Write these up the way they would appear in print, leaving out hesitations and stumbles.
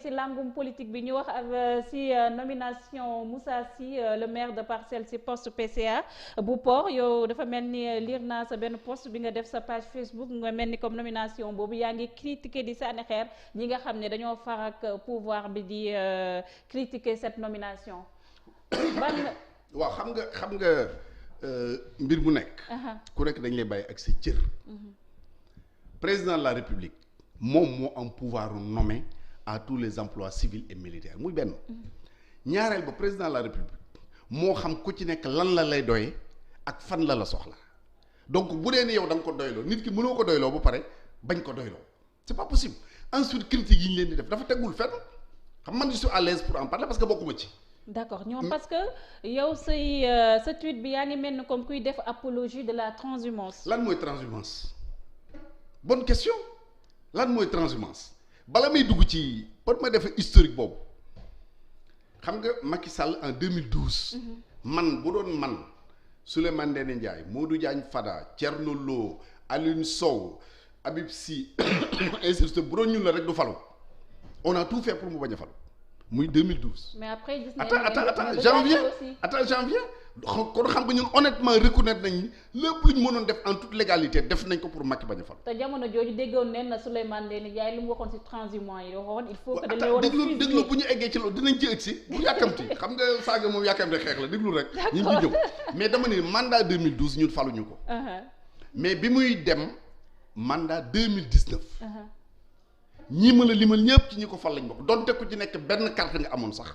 ci langum politique bi ñu wax ci nomination Moussa Sy le maire de Parcelles ci poste PCA bu port yow dafa mel ni lire naa sa benn post bi nga def sa page Facebook nga mel ni comme nomination boobu yaa ngi critiquer di sànni xeer ñi nga xam ne dañoo far ak pouvoir bi di critiquer cette nomination ban. waaw xam nga mbir mu nekk. ku nekk dañ lay bàyyi ak sa cër. président de la République moom moo am pouvoir nommer à tous les emplois civils et militaires muy benn. ñaareel ba président de la République moo xam ku ci nekk lan la lay doyee ak fan la soxla donc bu dee ni yow da nga ko doyloo nit ki mënoo ko doyloo ba pare bañ ko doyloo c'est pas possible ensuite critique yi ñu leen di def dafa tegul fenn xam man je suis à l'aise pour en parler parce que bokkuma ci. d'accord ñoom parce que yow say sa tweet bi yaa ngi mel ni comme kuy def apologie de la transhumance. lan mooy transhumance bonne question lan mooy transhumance bala may dugg ci ba ma defee historique boobu xam nga Macky Sall en 2012. man bu doon man Souleymane Ndéné Ndiaye Modou Diagne Fada Thierno Lo Alioune Sow Habib Sy ainsi de suite bu doon ñun la rek du falu on a tout fait pour mu bañ a falu muy 2012. mais après gis nañ attends janvier kon xam nga ñun honnêtement reconnaître nañ ni lépp lu ñu mënoon def en toute légalité def nañ ko pour Macky bañ a falu. te jamono jooju déggoon nañ na Souleymane Ndéné Ndiaye lu mu waxoon ci transhumance yi waxoon il faut que dañ lay war a déglu bu ñu eggee ci loolu dinañ ci egg si bu yàkkamti xam nga saaga moom yàkkamti xeex la déglu rek. ñu ngi ñëw mais dama ne mandat 2012 ñun faluñu ko. mais bi muy dem mandat 2019. ñii ma la limal ñëpp ci ñi ko fal lañ bokk donte ku ci nekk benn carte nga amoon sax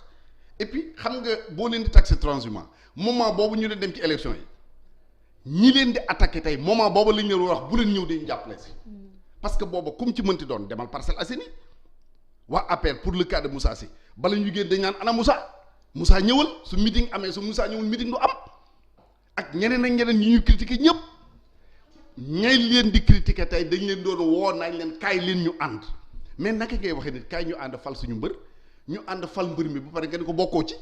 et puis xam nga boo leen di taxé transhumant moment boobu ñu leen dem ci élection yi ñi leen di attaqué tey moment boobu lañ leen wax bu leen ñëw dañu jàppale si parce que booba kum ci mënti doon demal Parcelles Assainies waa APR pour le cas de Moussa Sy bala ñu génn dañ naan ana Moussa ñëwal su meeting amee su Moussa ñëwul meeting du am ak ñeneen ak ñeneen ñi ñuy critiqué ñëpp ñay leen di critiqué tey dañ leen doon woo nañ leen kaay leen ñu ànd mais naka ngay waxee nit kaay ñu ànd fal suñu mbër ñu ànd fal mbër mi ba pare nga ne ko bokkoo ci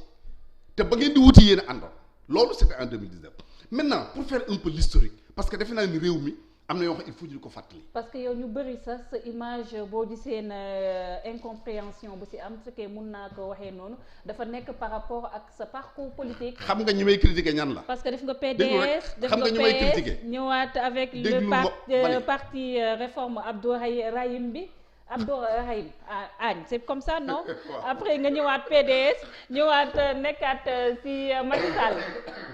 te ba ngeen di wuti yéen a àndoon loolu c'était en 2019 maintenant pour faire un peu l'historique parce que defe naa ni réew mi am na yoo xam il faut ñu ko fàttali. parce que yow ñu bëri sax sa image boo di seen incompréhension bu ci am su fekkee mun naa ko waxee noonu dafa nekk par rapport ak sa parcours politique. xam nga ñi may critiquer ñan la. parce que def nga PDS def xam nga ñi may critiquer ñëwaat avec le parti réforme Abdourahim bi. Abdourahim Agne c'est comme ça non. après nga ñëwaat PDS ñëwaat nekkaat ci Macky Sall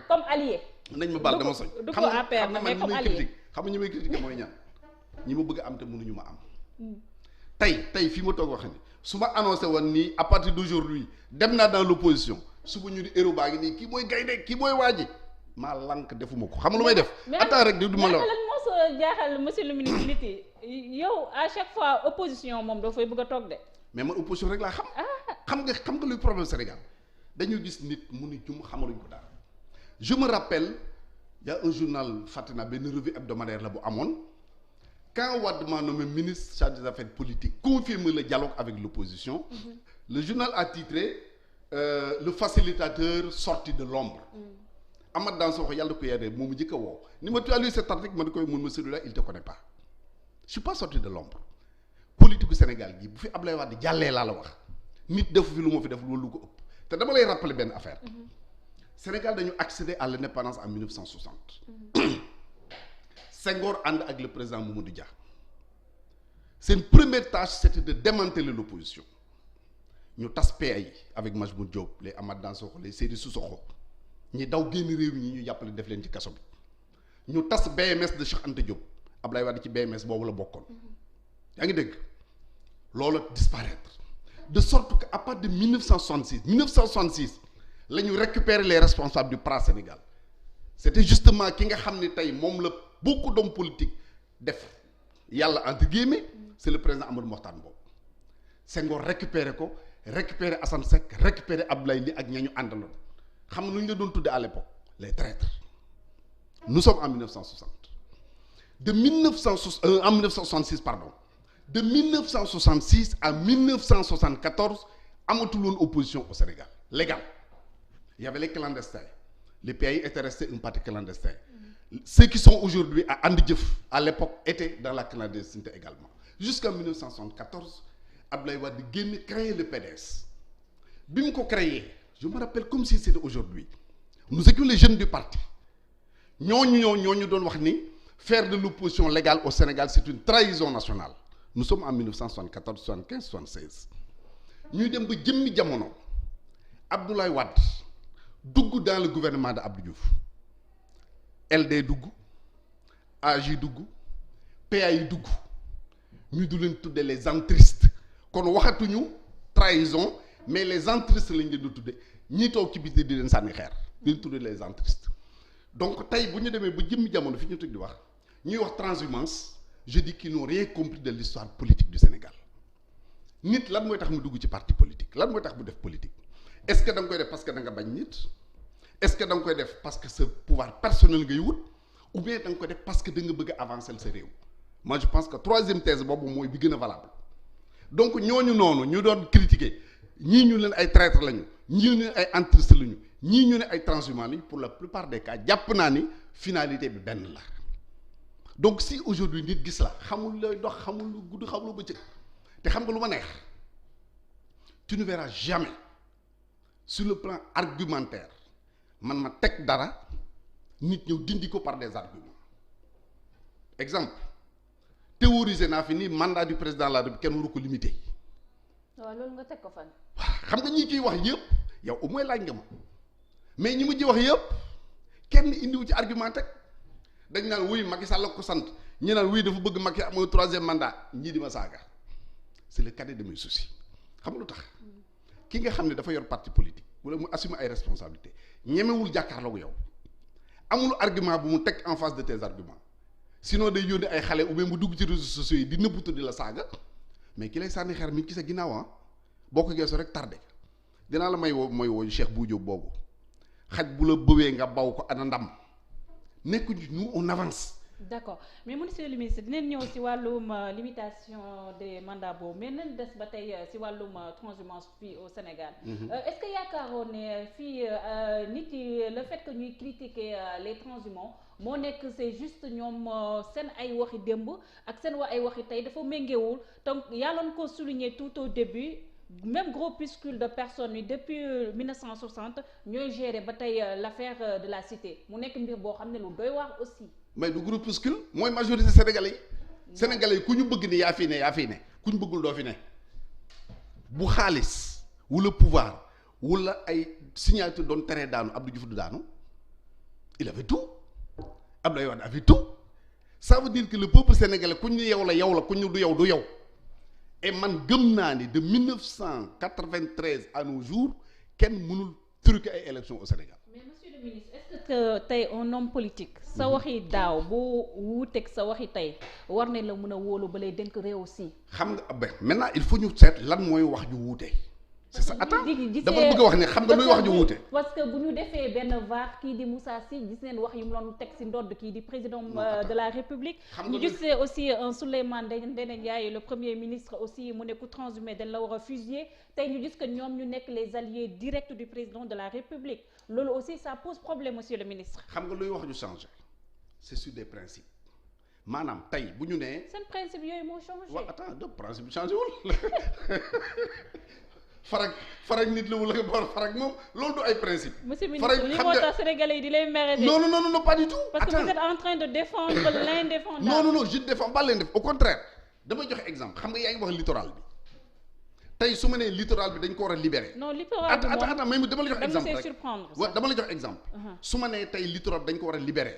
comme allié. nañ ma baal dama soñ du ko APR mais comme allié xam nga ñi may critiquer mooy ñan ñi ma bëgg a am te mënuñu ma am. tey fii ma toog wax ni su ma annoncé woon nii à partir d'aujourd'hui dem naa dans l'opposition suba ñu di héros baa ngi nii kii mooy gaynde kii mooy waaji maa lank defuma ko xam nga lu may def. attends rek du ma la lan moo soo jaaxal monsieur le ministre nit yi yow à chaque fois opposition moom doo fay bëgg a toog de. mais man opposition rek laa xam. xam nga luy problème Sénégal dañu gis nit mu ni jum xamaluñ ko daal. je me rappelle y a un journal fàtte naa benn revue hebdomadaire la bu amoon quand Wade m'a nommé ministre chargé des affaires politiques confirme le dialogue avec l'opposition. Le journal a titré le facilitateur sorti de l'ombre. Amath Dansokho yàlla ko yore moom mu njëkk a woo ni ma tu as lu cet article ma ne koy mun ma celui-là il te connaît pas je suis pas sorti de l'ombre politique gu Sénégal gi bu fi Ablaye Wade jàllee laa la wax nit defu fi lu ma fi def loolu lu ko ëpp te dama lay rappeler benn affaire Sénégal dañu accéder à l'indépendance en 1960 Senghor ànd ak le président Mamadou Dia seen première tâche c'était de démanteler l'opposition ñu tas PA yi avec Majmout Diop les Amath Dansokho les Seydou Sissoko ñi daw génn réew mi ñu jàppale def leen ci kaso bi ñu tas BMS de Cheikh Anta Diop Ablaye Wade ci BMS boobu la bokkoon yaa ngi dégg loolu disparaître de sorte que à partir de 1966 la ñu récupérer les responsables du PRA Sénégal c'était justement ki nga xam ne tey moom la beaucoup d'hommes politiques def yàlla entre guillemets c'est le président Amadou Mokhtar Mbow Senghor récupérer ko récupérer Assane Seck récupérer Abdoulaye Ly ak ñañu àndaloon xam nga nu ñu la doon tuddee à l'époque les traîtres nous sommes en 1960 en 1966 pardon de 1966 à 1974 amatul woon opposition au Sénégal légale il y avait les clandestins les pays étaient restés un parti clandestin ceux qui sont aujourd'hui à And Jëf à l'époque étaient dans la clandestinité également jusqu'en 1974 Abdoulaye Wade génn créer le PDS bi mu ko créer je me rappelle comme si c'était aujourd'hui nous étions les jeunes du parti ñooñu doon wax ni faire de l'opposition légale au Sénégal c'est une trahison nationale nous sommes en 1974 75 76 ñuy dem ba jëmmi jamono Abdoulaye Wade dugg dans le gouvernement de Abdou Diouf LD dugg AJ dugg PA yi dugg ñu du leen tudde les entristes kon waxatuñu trahison mais les entristes lañ leen di tudde ñii toog ci biti di leen sànni xeer di leen tudde les entristes donc tey bu ñu demee ba jëmmi jamono fi ñu tëg di wax ñuy wax transhumance je dis qu'ils n'ont rien compris de l'histoire politique du Sénégal nit lan mooy tax mu dugg ci parti politique lan mooy tax mu def politique est-ce que da nga koy def parce que da nga bañ nit est-ce que da nga koy def parce que sa pouvoir personnel ngay wut ou bien da nga koy def parce que da nga bëgg a avancer sa réew moi je pense que troisième thèse boobu mooy bi gën a valable donc ñooñu noonu ñu doon critiquer ñii ñu leen ay traître lañu ñii ñu leen ay entristes lañu ñii ñu ne ay transhumants lañu pour la plupart des cas jàpp naa ni finalité bi benn la donc si aujourd'hui nit gis la xamul looy dox xamul lu gudd xamul lu bëccëg te xam nga lu ma neex tu ne verras jamais sur le plan argumentaire man ma teg dara nit ñëw dindi ko par des arguments exemple théorisé naa fi ni mandat du président de la République kenn waru ko limiter. waaw loolu nga teg ko fan. waaw xam nga ñi ciy wax yëpp yow au moins laaj nga ma mais ñi mujj wax yëpp kenn indiwu ci argument teg dañ naan wuy Macky Sall la ko sant ñu naan wuy dafa bëgg Macky am troisième mandat ñii di ma saaga c'est le cadet de mes soucis xam nga lu tax ki nga xam ne dafa yor parti politique wala mu assumer ay responsabilités ñemewul jàkkaarloog yow amul argument bu mu teg en face de tes arguments sinon day yónni ay xale ou bien mu dugg ci réseaux sociaux yi di nëbbutu di la saaga mais ki lay sànni xeer mi ngi ci sa ginnaaw boo ko geesoo rek tardé dinaa la mooy wooyu Cheikh Bou Diop boobu xaj bu la bëwee nga baw ko ana ndam nekkuñu nous on avance. d'accord mais monsieur le ministre dinañ ñëw ci wàllum limitation des mandats boobu mais nañ des ba tey ci wàllum transhumance fii au Sénégal. Est-ce que yaakaaroon ne fii nit yi le fait que ñuy critiquer les transhumants moo nekk c'est juste ñoom seen ay waxi démb ak seen ay waxi tey dafa méngewul donc yàlloon ko souligner tout au début même groupuscule de personnes yi depuis 1960 ñooy gérer ba tey l'affaire de la cité mu nekk mbir boo xam ne lu doy waar aussi. mais du groupuscule mooy majorité sénégalais yi sénégalais yi ku ñu bëgg ni yaa fi ne ku ñu bëggul doo fi ne bu xaalis wala pouvoir wala ay signature doon teree daanu Abdou Diouf du daanu il avait tout Abdoulaye Wade avait tout ça veut dire que le peuple sénégalais ku ñu yow la ku ñu du yow et man gëm naa ni de 1993 à nos jours kenn mënul truquer ay élections au Sénégal. mais monsieur le ministre est-ce que tey un homme politique sa waxi daaw bu wuuteeg sa waxi tey war nañ la mën a wóolu ba lay dénk réew aussi. xam nga maintenant il faut ñu seet lan mooy wax ju wuute. c'est ça attends dama bëgg a wax ne xam nga luy wax ju wuute. parce que bu ñu defee benn vaar kii di Moussa Sy gis neen wax yu mu doon teg ci ndodd kii di président de la République. ñu gis aussi un Souleymane Ndéné Ndiaye le premier ministre aussi mu ne ku transhumé dañ la war a fusiller tey ñu gis que ñoom ñu nekk les alliés directs du président de la République loolu aussi ça pose problème monsieur le ministre. xam nga luy wax ju changé c'est sur des principes maanaam tey bu ñu nee. seen principe yooyu moo changé. waaw attends donc principe bi changé wul. farag nit la wala farag moom loolu du ay principe. monsieur le ministre li moo tax sénégalais yi di lay mere de. non pas du tout. parce que vous êtes en train de défendre l'indéfendable. non je ne défends pas l'indéfendable au contraire damay joxe exemple xam nga yaa ngi wax littoral bi tey su ma nee littoral bi dañ ko war a libérer. non littoral bi moom attends mais dama la jox exemple rek surprendre. waaw dama la jox exemple. su ma nee tey littoral bi dañ ko war a libérer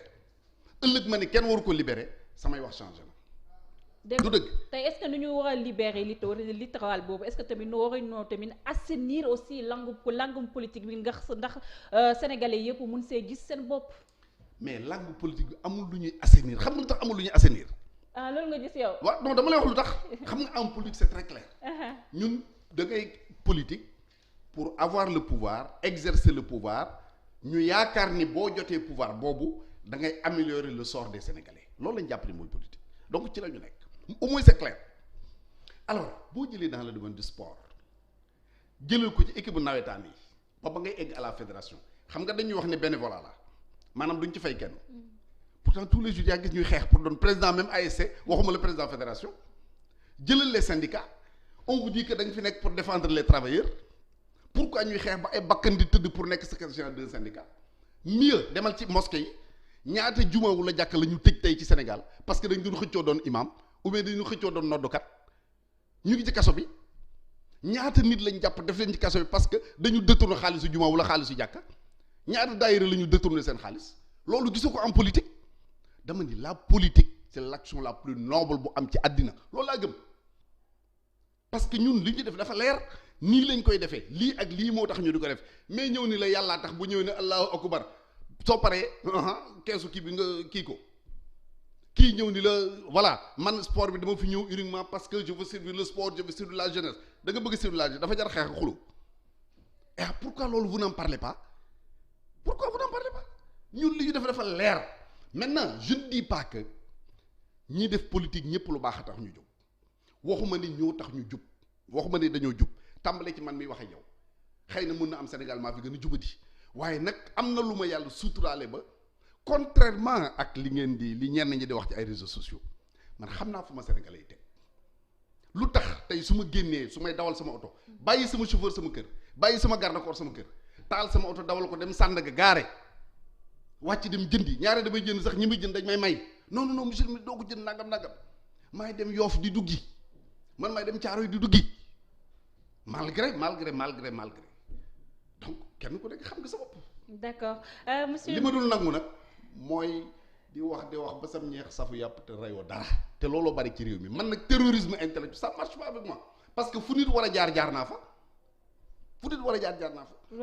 ëllëg ma ne kenn waru ko libérer samay wax changé na. du dëgg tey est-ce que nu ñu war a libérer littoral boobu est-ce que tamit nu war a ñoo tamit assainir aussi langum politique bi ndax sénégalais yëpp mun see gis seen bopp. mais langue politique bi amul lu ñuy assainir xam nga lu tax amul lu ñuy assainir. ah loolu nga gis yow. waaw non dama lay wax lu tax xam nga en politique c'est très clair. ñun da ngay politique pour avoir le pouvoir exercer le pouvoir ñu yaakaar ni boo jotee pouvoir boobu da ngay améliorer le sort des sénégalais loolu lañ jàpp ni mooy politique donc ci la ñu nekk. au moins c'est clair alors boo jëlee dans le domaine du sport jëlal ko ci équipe bu nawetaan yi ba ngay egg à la fédération xam nga dañuy wax ne bénévolat la maanaam duñ ci fay kenn pourtant tous les jours yaa gis ñuy xeex pour doon président même ASC waxuma le président fédération jëlal les syndicats on vous dit que da nga fi nekk pour défendre les travailleurs pourquoi ñuy xeex ba ay bakkan di tëdd pour nekk secrétaire général d'un syndicat mieux demal ci mosquée yi ñaata juma wala jàkk la ñu tëj tey ci Sénégal parce que dañ doon xëccoo doon imam ou bien dañu xëccoo doon noddukat ñu ngi ci kaso bi ñaata nit lañ jàpp def leen ci kaso bi parce que dañu détourné xaalisu juma wala xaalisu jàkka ñaata daayira la ñu détourné seen xaalis loolu gisu ko en politique dama ni la politique c'est l'action la plus noble bu am ci àddina loolu laa gëm parce que ñun li ñu def dafa leer nii lañ koy defee lii ak lii moo tax ñu di ko def mais ñëw ni la yàllaa tax bu ñëw ne allahu akbar soo paree keesu kii bi nga kii ko kii ñëw ni la voilà man sport bi dama fi ñëw uniquement parce que je veux servir le sport je veux servir la jeunesse da nga bëgg servir la jeunesse dafa jar xeex xulu et pourquoi loolu vous n'en parlez pas pourquoi vous n'en parlez pas ñun li ñu def dafa leer maintenant je ne dis pas que ñi def politique ñëpp lu baax a tax ñu jóg waxuma ni ñoo tax ñu jub waxuma ni dañoo jub tàmbale ci man miy waxe yow xëy na mën na am Sénégal maa fi gën a jubati waaye nag am na lu ma yàlla suturaale ba contrairement ak li ngeen di li ñenn ñi di wax ci ay réseaux sociaux man xam naa fu ma Sénégalais yi teg lu tax tey su ma génnee su may dawal sama oto bàyyi sama chauffeur sama kër bàyyi sama garde corps sama kër taal sama oto dawal ko dem Sandaga gaare wàcc dem jëndi ñaare damay jënd sax ñi muy jënd dañ may non monsieur mi doo ko jënd nangam maay dem Yoff di duggi man maay dem Caaroy di duggi malgré donc kenn ku nekk xam nga sa bopp. d'accord monsieur. li ma dul nangu nag mooy di wax ba sam ñeex safu yàpp te reyoo dara te looloo bari ci réew mi man nag terrorisme intellectuel ça marche pas avec moi parce que fu nit war a jaar naa fa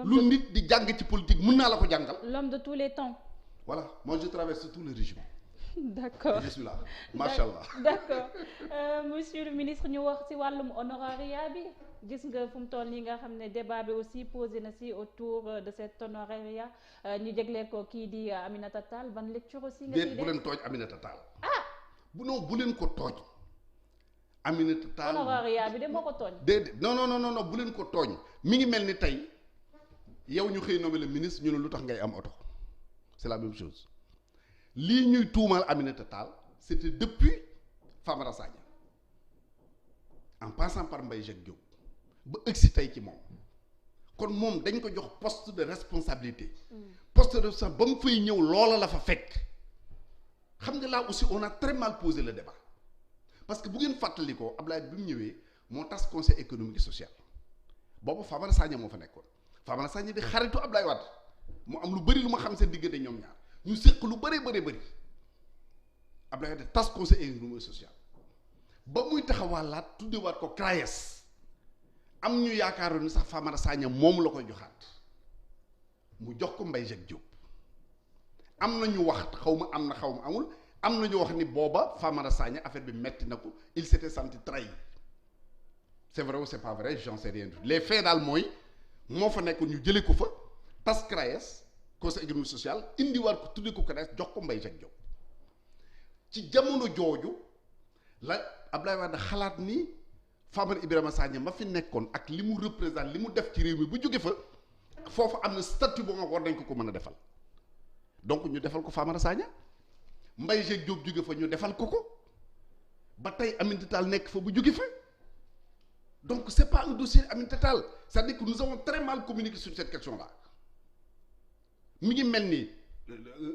lu nit di jàng ci politique mën naa la ko jàngal. l'homme de tous les temps. voilà moi je traverse tous les régimes. d'accord je suis là macha allah. d'accord monsieur le ministre ñu wax ci wàllum honorariat bi gis nga fu mu toll nii nga xam ne débat bi aussi posé na ci autour de cet honorariat ñu jéglee ko kii di Aminata Tall ban lecture aussi. nga ciy def bu leen tooj Aminata Tall. bu leen ko tooj. Aminata Tall honorariat bi de moo ko tooñ. déedéet non bu leen ko tooñ mi ngi mel ni tey yow ñu xëy nommé le ministre ñu ne lu tax ngay am oto c'est la même chose. lii ñuy tuumaal Aminata Tall c'était depuis Famara Sagna en passant par Mbaye Jacques Diop ba ëgsi tey ci moom kon moom dañ ko jox poste de responsabilité poste de responsabilité ba mu fay ñëw loola la fa fekk xam nga là aussi on a très mal posé le débat parce que bu ngeen fàttali ko Abdoulaye bi mu ñëwee moo tas conseil économique et social boobu Famara Sagna moo fa nekkoon Famara Sagna di xaritu Abdoulaye Wade mu am lu bëri lu ma xam seen diggante ñoom ñaar ñu séq lu bëri Abdoulaye Wade tas conseil économique et social ba muy taxawaalaat tuddewaat ko CRAES am ñu yaakaaroon ni sax Famara Sagna moom la koy joxaat mu jox ko Mbaye Jacques Diop am na ñu wax xaw ma amul am na ñu wax ni booba Famara Sagna affaire bi metti na ko il s'était senti trahi c'est vrai ou c'est pas vrai j'en sais rien du tout les faits daal mooy moo fa nekk ñu jëlee ko fa tas CRAES conseil économique social indiwaat ko tuddee ko CRAES jox ko Mbaye Jacques Diop ci jamono jooju la Abdoulaye Wade xalaat ni Famara Ibrahima Sagna ma fi nekkoon ak li mu représente li mu def ci réew mi bu jóge fa foofu am na statut boo nga war nañ ko mën a defal donc ñu defal ko Famara Sagna Mbaye Jacques Diop jóge fa ñu defal ko ba tey Aminata Tall nekk fa bu jóge fa donc c'est pas un dossier Aminata Tall c'est-à-dire que nous avons très mal communiqué sur cette question-là mi ngi mel ni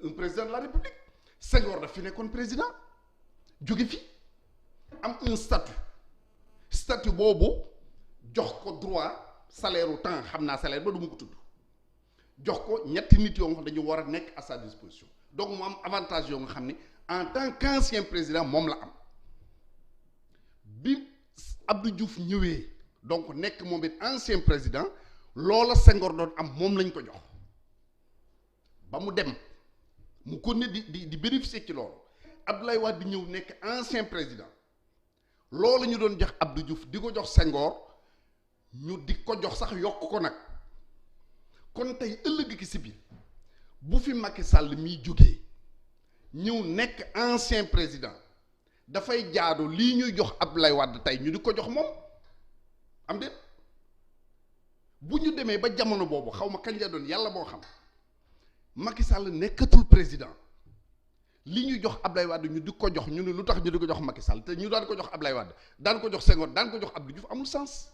un président de la République Senghor daf fi nekkoon président jóge fi am un statut boobu jox ko droit salaire u temps xam naa salaire ba du ma ko tudd jox ko ñetti nit yoo nga xam dañu war a nekk à sa disposition donc mu am avantage yoo nga xam ni en tant qu'ancien président moom la am bi Abdou Diouf ñëwee donc nekk moom it ancien président loola Senghor doon am moom lañ ko jox ba mu dem mu ko ne di bénéficier ci loolu Abdoulaye Wade di ñëw nekk ancien président loolu ñu doon jox Abdou Diouf di ko jox Senghor ñu di ko jox sax yokk ko nag kon tey ëllëg ki si biir bu fi Macky Sall miy jógee ñëw nekk ancien président dafay jaadu lii ñuy jox Abdoulaye Wade tey ñu di ko jox moom am déet bu ñu demee ba jamono boobu xaw ma kañ la doon yàlla moo xam Macky Sall nekkatul président li ñu jox Ablaye Wade ñu di ko jox ñu ne lu tax ñu di ko jox Macky Sall te ñu daan ko jox Ablaye Wade daan ko jox Senghor daan ko jox Abdou Diouf amul sens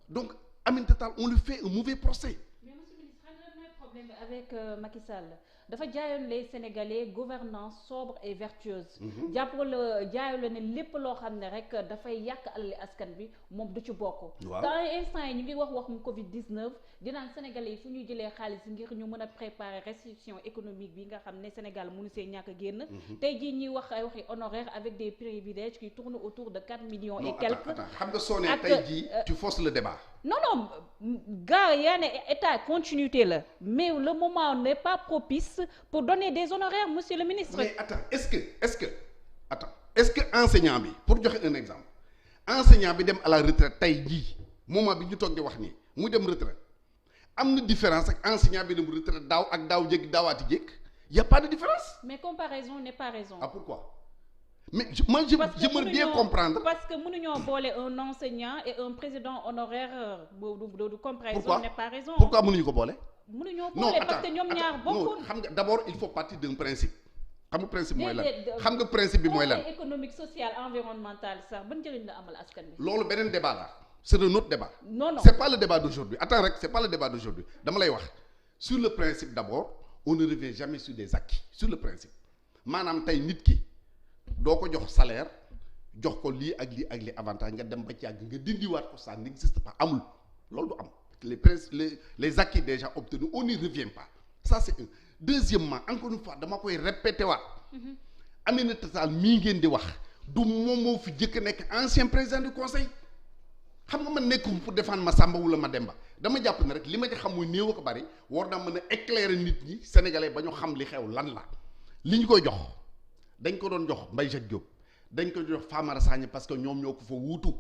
donc Aminata Tall on lui fait un mauvais procès. mais monsieur le ministre xam nga mooy problème bi avec Macky Sall dafa jaayoon les Sénégalais gouvernance sobre et vertueuse. jàppale jaayoon la ne lépp loo xam ne rek dafay yàq alali askan bi moom du ci bokk. waaw dans instant yi ñu ngi wax mu Covid 19 dinaan Sénégalais yi fu ñuy jëlee xaalis ngir ñu mën a préparer restitution économique bi nga xam ne Sénégal mënu see ñàkk a génn. tey jii ñuy wax ay waxi honoraires avec des privilèges qui tournent autour de 4 millions. et quelques xam nga soo nee tey jii tu forces le débat. non gars yaa ne état continuité la mais le moment n'est pas propice pour donner des honoraires monsieur le ministre. mais attends est-ce que enseignant bi pour joxe un exemple enseignant bi dem à la retraite tey jii moment bi ñu toog di wax nii mu dem retraite am na différence ak enseignant bi dem retraite daaw ak daaw jékki daawaati jékk y a pas de différence. mais comparaison n'est pas raison. ah pourquoi. mais j'aimerais bien comprendre. parce que mënuñoo boole un enseignant et un président honoraire de comparaison n'est pas raison. pourquoi mënuñu ko boole. mënuñoo boole parce que ñoom ñaar bokkul. xam nga d'abord il faut partir d'un principe. xam nga principe mooy lan xam nga principe bi mooy lan. économique social environnemental sax ban njëriñ la amal askan bi. loolu beneen débat la c'est un autre débat. non c'est pas le débat d'aujourd'hui attends rek c'est pas le débat d'aujourd'hui dama lay wax sur le principe d'abord on ne revient jamais sur des acquis sur le principe maanaam tey nit ki. doo ko jox salaire jox ko lii ak lii ak lii avantage nga dem ba ci yàgg nga dindiwaat ko ça n'existe pas amul loolu du am les principes les acquis déjà obtenus on n'y revient pas ça c'est un. Deuxièmement encore une fois dama koy répéter waat Aminata Tall mii ngeen di wax du moom moo fi jëkk nekk ancien président du conseil xam nga man nekkum pour défendre ma Samba wala ma Demba dama jàpp ne rek li ma ci xam muy néew ko bari war naa mën a éclairer nit ñi sénégalais ba ñu xam li xew lan la li ñu koy jox. dañ ko doon jox Mbaye Jacques Diop dañ ko jox Famara Sagna parce que ñoom ñoo ko fa wuutu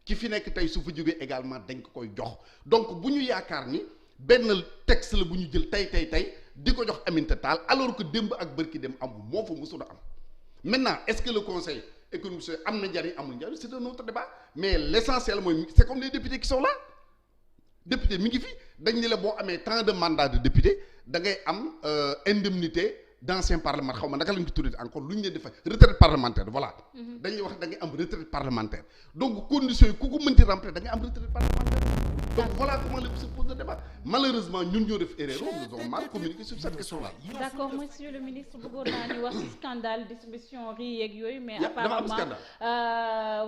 ki fi nekk tey su fa jógee également dañ ko koy jox donc bu ñu yaakaar ni benn texte la bu ñu jël tey di ko jox Aminata Tall alors que démb ak bërki dem amul moo fa musul a am maintenant est-ce que le conseil économique am na njariñ amul njariñ c'est un autre débat mais l'essentiel mooy c'est comme les députés qui sont là député mi ngi fi dañ ne la boo amee tant de mandat de député da ngay am indemnité d'ancien parlementaire xaw ma naka lañ ko tuddee encore lu ñu leen di fay retraite parlementaire voilà. dañuy wax da ngay am retraite parlementaire donc conditions yi ku ko mënti remplir da ngay am retraite parlementaire donc voilà comment se pose le débat malheureusement ñun ñoo def erreur nous avons mal communiqué sur cette question-là. d'accord monsieur le ministre bëggoon naa ñu wax ci scandale distribution riz yeeg yooyu. mais dafa am scandale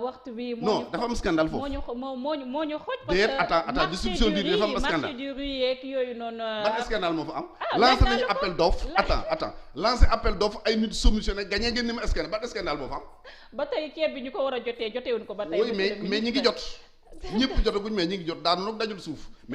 waxtu bi. non dafa am scandale foofu moo ñu xoj. d'ailleurs attends distribution du riz dafa am scandale marché du riz yeeg yooyu noonu. ban scandale moo fa am. lancé nañu appel d'offre attends lancé appel d'offre ay nit soumissionné gagné ngeen ni ma scandale ban scandale moo fa am. ba tey ceeb bi ñu ko war a jotewuñ ko ba tey. oui mais ñi ngi jot ñëpp jotaguñ mais ñi ngi jot daanu nag dajul suuf.